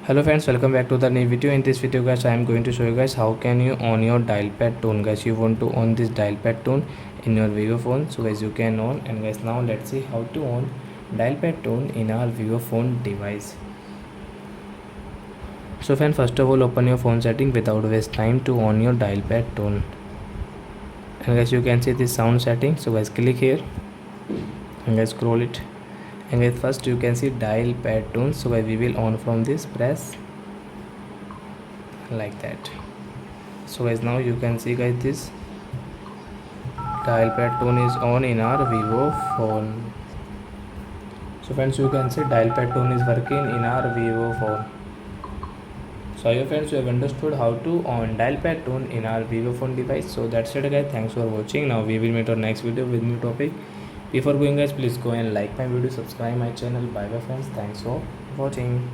Hello friends, welcome back to the new video. In this video guys, I am going to show you guys how can you on your dial pad tone. Guys, you want to on this dial pad tone in your vivo phone, so guys you can on. And guys, now let's see how to on dial pad tone in our vivo phone device. So friend, first of all open your phone setting without waste time to on your dial pad tone. And guys, you can see this sound setting, so guys click here and guys scroll it. And guys, first you can see dial pad tone, so guys we will on from this, press like that. So guys, now you can see guys this dial pad tone is on in our vivo phone. So friends, you can see dial pad tone is working in our vivo phone. So I hope friends you have understood how to on dial pad tone in our vivo phone device. So that's it guys, thanks for watching. Now we will meet our next video with new topic. Before going guys, please go and like my video, subscribe my channel. Bye bye friends, thanks for watching.